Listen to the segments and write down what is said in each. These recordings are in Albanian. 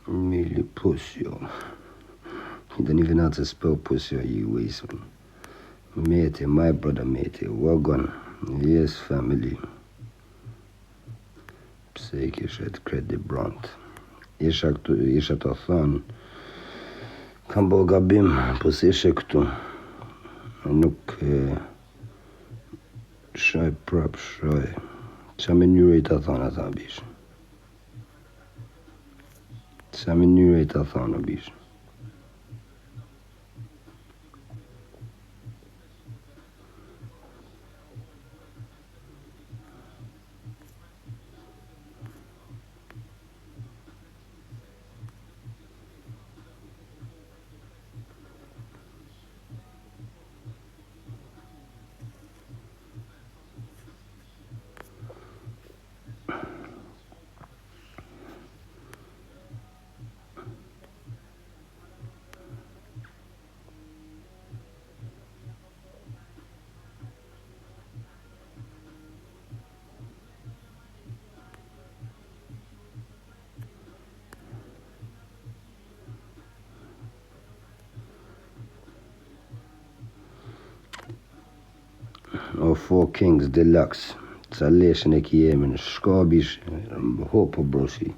Really pussy. He don't even know how to spell pussy, you waste man. Mate, my brother mate, wagon. Yes, family. Pse I kishet kredi brant. Isha të thonë, kam bo gabim, po si ishe këtu. Nuk shoj prap, shoj. Qa mënyre I ta thonë ata bish. Qa mënyre I ta thonë bish. O Four Kings Deluxe. Ca leshën e ki jemin. Shka bish. Hopo brosi.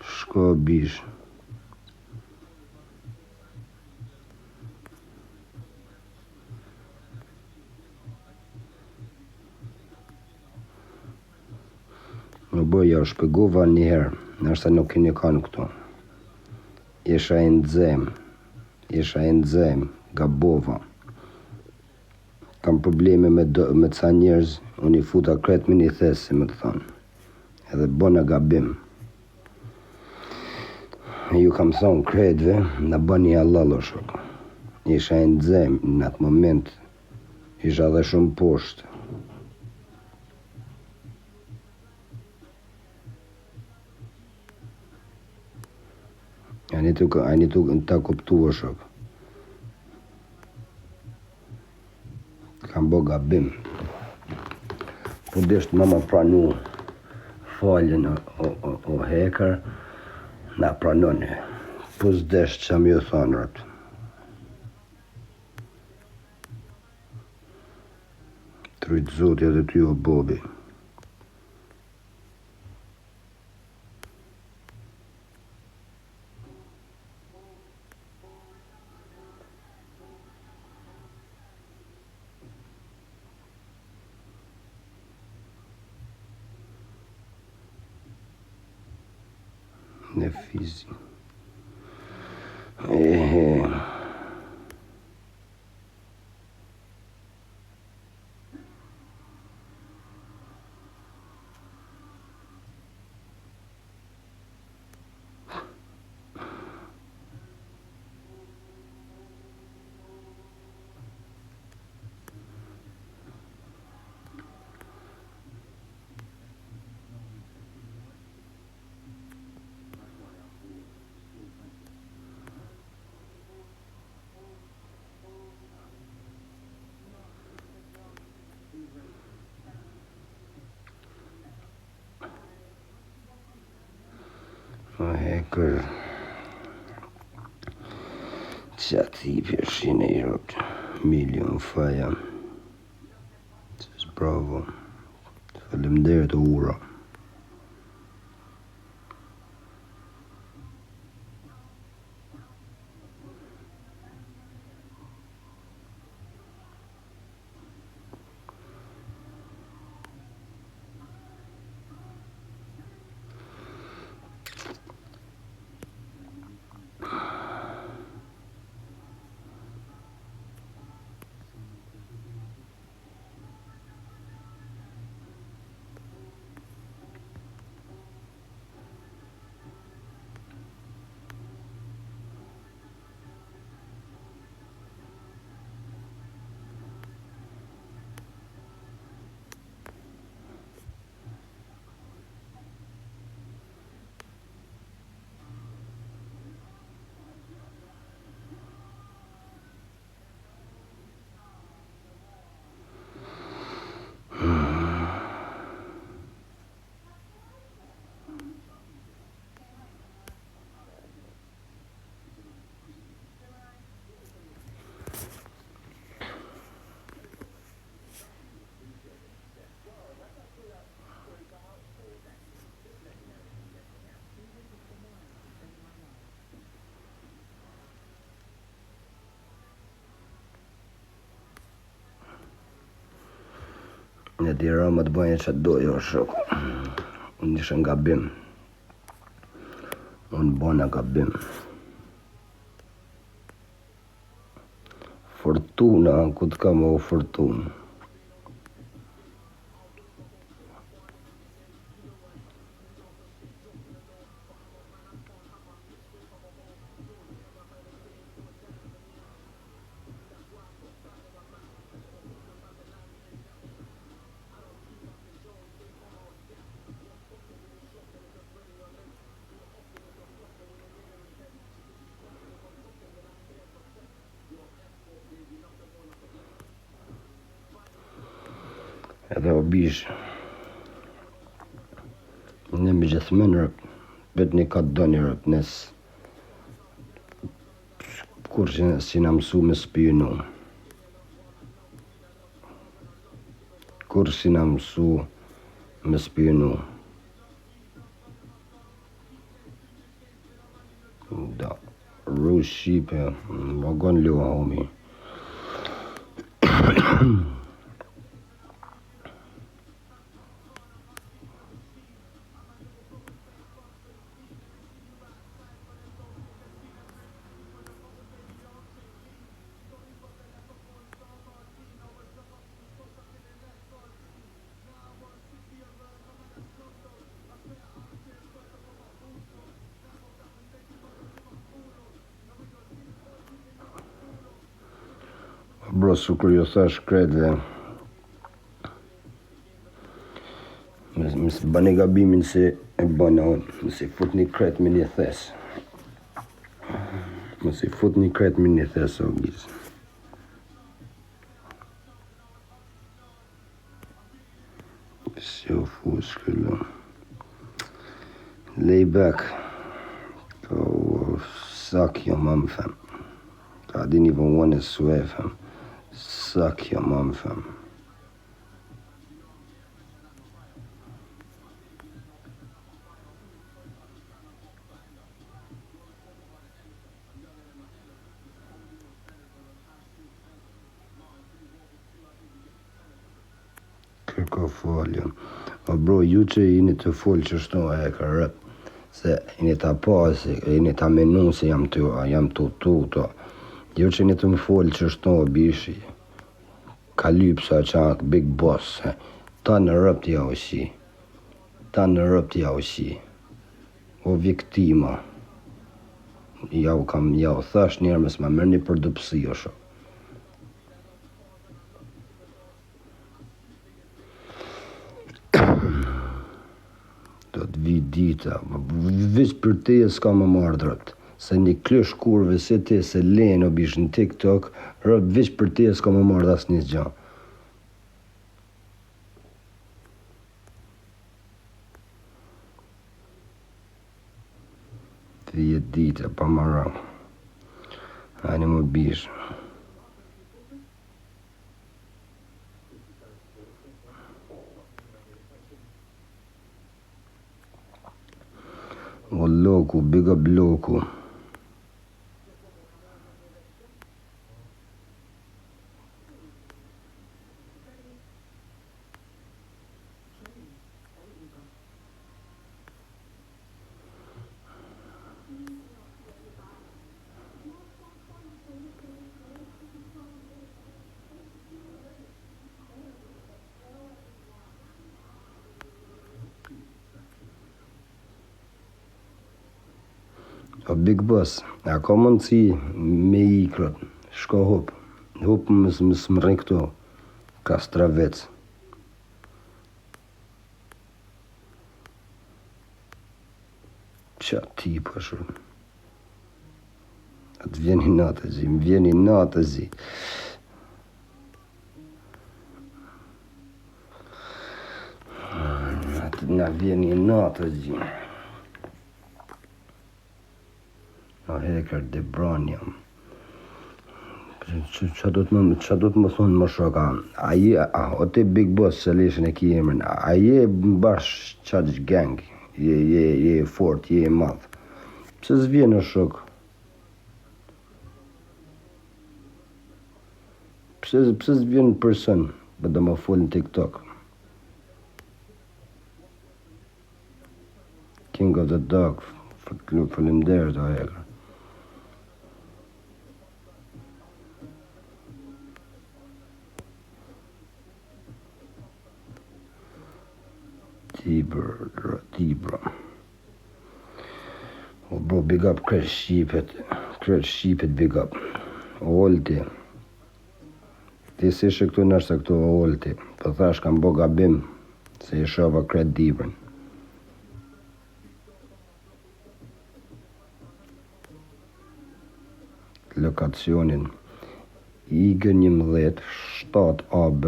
Shka bish. Më bëja u shpegova njëherë. Nështë nuk keni kanë këtu. Isha e nxem. Gabova. Kam probleme me ca njerëz, unë I futa kret me një thes, si më të thonë. Edhe bona gabim. Ju kam thonë kretve, në bëni halal o shok. Isha e nxem, në atë moment, isha dhe shumë poshtë. Ani tu ta kuptu o shok. Kam bo gabim. Po desht më pranu faljen o hekër, na pranoni. Po s'desht që më ju thonë rëtë. Trujtë zotja dhe ty o bobi. Në fizi. O hekër. Qa tipi është në I rëpë. Milion faja. Bravo. Faleminderit o ura. e di Roma të bëjnë që dojo shok. Unë ishe nga gabim. Unë bona gabim. Fortuna, ku të kam o fortunë. Edhe o bish, ne me gjithmen rëp, vetë një ka të do një rëp, nes kur si na mësu me spinu. Kur si na mësu me spinu. Da, ru Shqipe, më gonë lua homi. Bro, su kur ju thash kretve, mësë bëni gabimin se e bëna unë, mësë i fut një kret me një thes. Mësë i fut një kret me një thes, o gjizë. Si u fus këllu. Lay back. Oh, suck your mom, fam. I didn't even want to swear, fam. Suck your mom, fam. Kërko folja. O bro, ju që jeni të folë që shto e ka rëp. Se jeni ta pasi, jeni ta menu se jam të to. Ju që jeni të më folë që shto bishi. Kalypso çak big boss. Ta në rëp t'ja o shi. Ta në rëp t'ja o shi. O viktima. Ja u thash njerë mes ma mërë një për dëpsi o shok. Do të vi dita, veç për te s'ka më marrë drët. Se një klësh kurve se te se lejnë o bish në TikTok, rëp veç për te s'ka më marrë dhe asë një zgja. Të jetë dita pa marra. Hajnë më bish. O loku, big up loku. O big boss, a ka mundësi me i krot, shko hop më rrin këto, ka stravec. Qa ti po shumë. Atë vjen i natë zi, më vjen i natë zi. Atë nga vjen i natë zi. O heker de bron jam. Qa do të më thonë më shoka? O te big boss se leshën e ki emrin, a je bash qaq gang? Je fort, je madh. Pse s'vjen o shok? Pse s'vjen në person, për do më fol në TikTok? King of the Dog, faleminderit o Egra. Tibra. O bro, big up Kresh Shqipet, big up. Olti. Ti si ishe këtu nështë këtu Olti. Po thash kam bo gabim, se i shova Kret Dibrën. Lokacionin IG11 7 AB.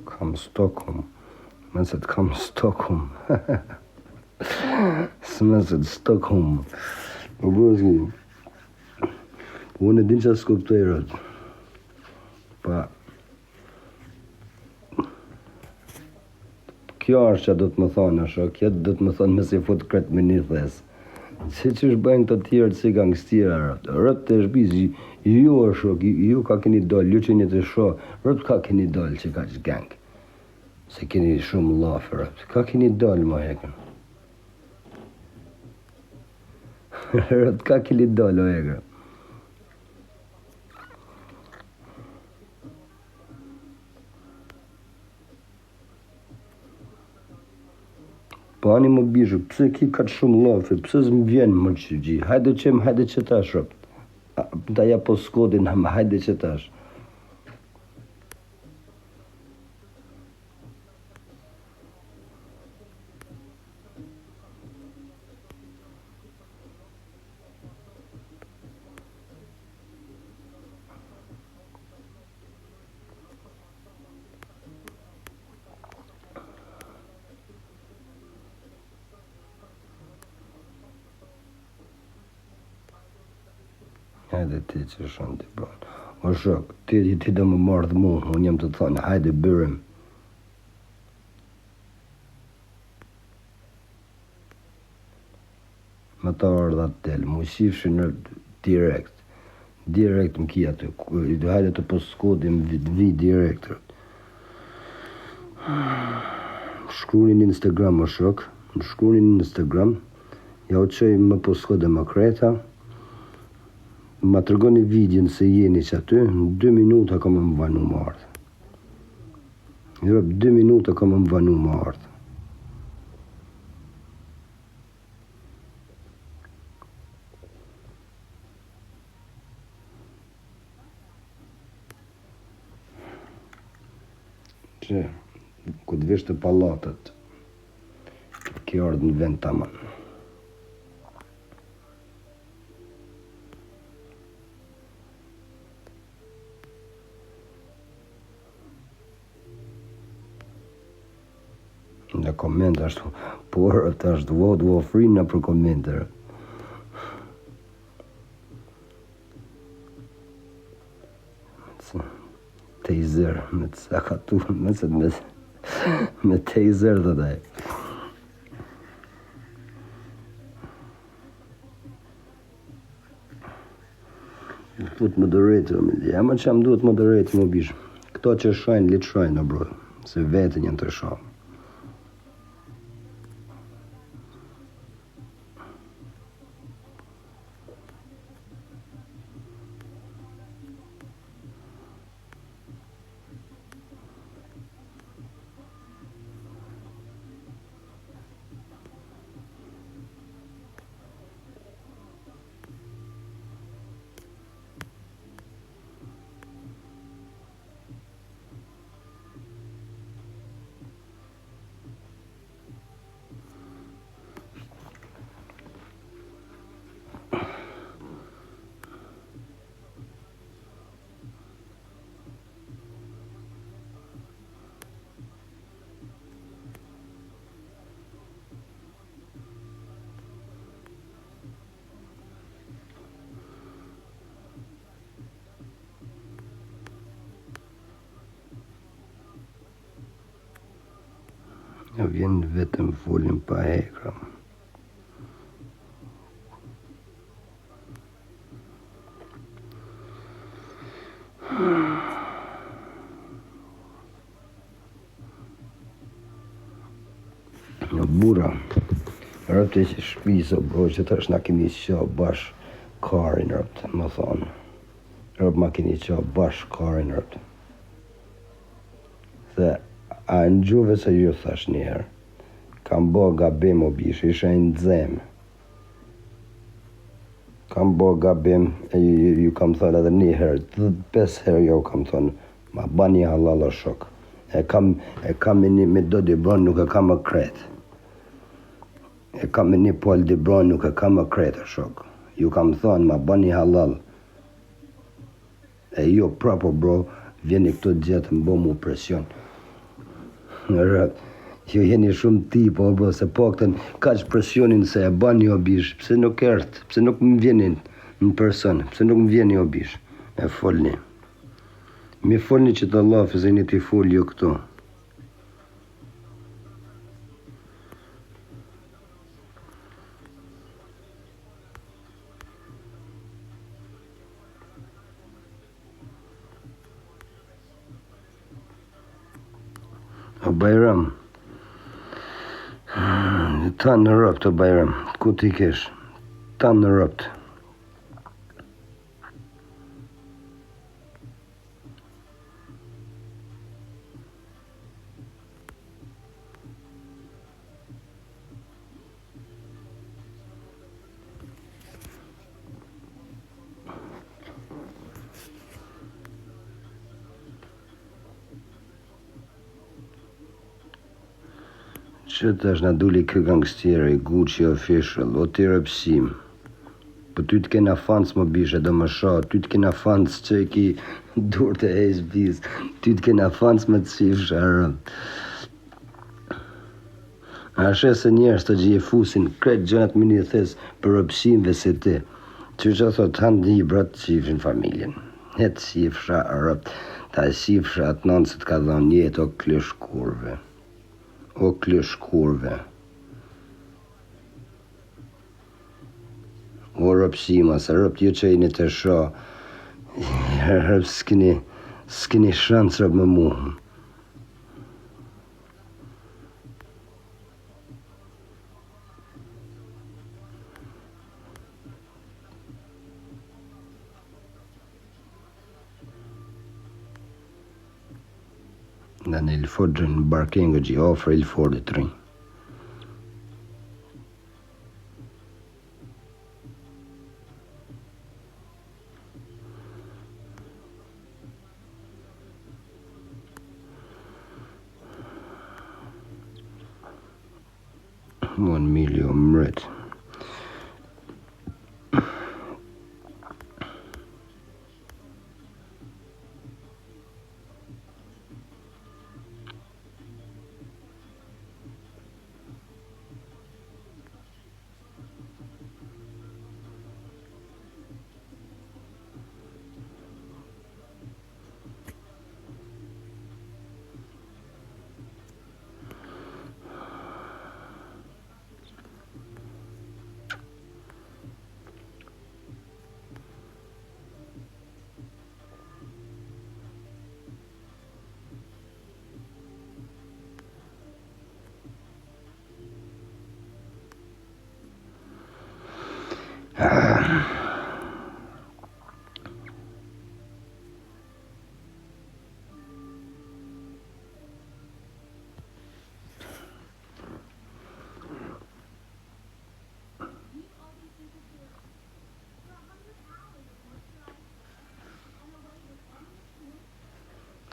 Kam Stockholm. Meset kam Stockholm. Smeset Stockholm. O bërëzgi. Unë e din që asë kuptojrët. Pa. Kjo është që do të më thonë, kjo do të më thonë me si fut kretë me një thes. Se që është bëjnë të tjerët si gangstira, rëtë të shbiz, ju është shok, ju ka keni dollë, ju që një të shok, rëtë ka keni dollë që ka që gang. Se keni shumë lafë, rëtë, ka keni dollë ma hekën. Rëtë ka keni dollë o hekën. Po ani më bishë, pëse ki ka të shumë lafë, pëse zë më vjenë më që gji, hajde që tash rëpt. Da ja po skodin, hajde që tash. Hajde ti që shumë të bënë. O shok, ti do më mardhë mu, unë jam të thonë, hajde bërëm. Më ta ardha të telë, mu shifshë në direkt. Direkt më kia të, hajde të poskodin vi direkt. Shkrunin Instagram o shok, shkrunin Instagram, ja u qëj më poskodin më kreta, ma të rgoni videon se jeni që aty, në 2 minuta ka më vanu më ardhë. I rëpë 2 minuta ka më vanu më ardhë. Që, ku të vishë të palatët, kjo ardhë në vend të amanë. Në koment ashtu, por të ashtu duo free në për komentër. Taser, me të sakatu, me taser dhe daj. Duhet moderate, ja më që më duhet moderate më bishë. Këto që shojnë, litë shojnë, bro, se vetën janë të shohë. Ja vjen vetëm folin pa ekra. bura. Rëpte që shpiso, bro, që tash na kemi qa bash karin, rëpte, më thonë. Rëpë ma keni qa bash karin, rëpte. Se, a në gjuve se ju thash njerë, kam bo gabim o bish, isha në zemë. Kam bo gabim, ju kam thënë edhe një herë, 5 herë jo kam thënë, ma bani halal o shok. E kam me do Dibron, nuk e kam më kretë. E kam me një pol Dibron, nuk e kam më kretë o shok. Ju kam thënë, ma bani halal. E jo prapo bro, vjeni këto gjithë më bo mu presion. Ju jeni shumë tipo bro, se po këtën kaq presionin se e bani o bish, pse nuk ertë, pse nuk më vjenin në person, pse nuk më vjeni o bish, e folni. Mi folni që të Allah, fëse një t'i fol jo këto. O Bajram, ta në rëpt o Bajram, ku t'i kesh, ta në rëpt. Që tash na duli kë gangstjera i Gucci official, o t'i rëpsim. Po ty t'kena fans më bishe do më sha, ty t'kena fans që i ki dur të HB's, ty t'kena fans më të qifsha rëp. A shë se njerës të gjie fusin kretë gjënat më një thes për rëpsimve se ti. Që që thot hanë një brat qifshin familjen. Hetë qifsha rëp, ta qifsha atë nënë se t'ka dhënë jetë o klesh kurve. O klesh kurve. O rëpsima, se rëp ju që i një të sha, rëp s'kini shansë rëp më muhën. Në Ilford në barkengë gjë ofre Ilford e 3. $1 million mret.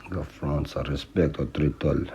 Nga Franca, respekt o 3 toll.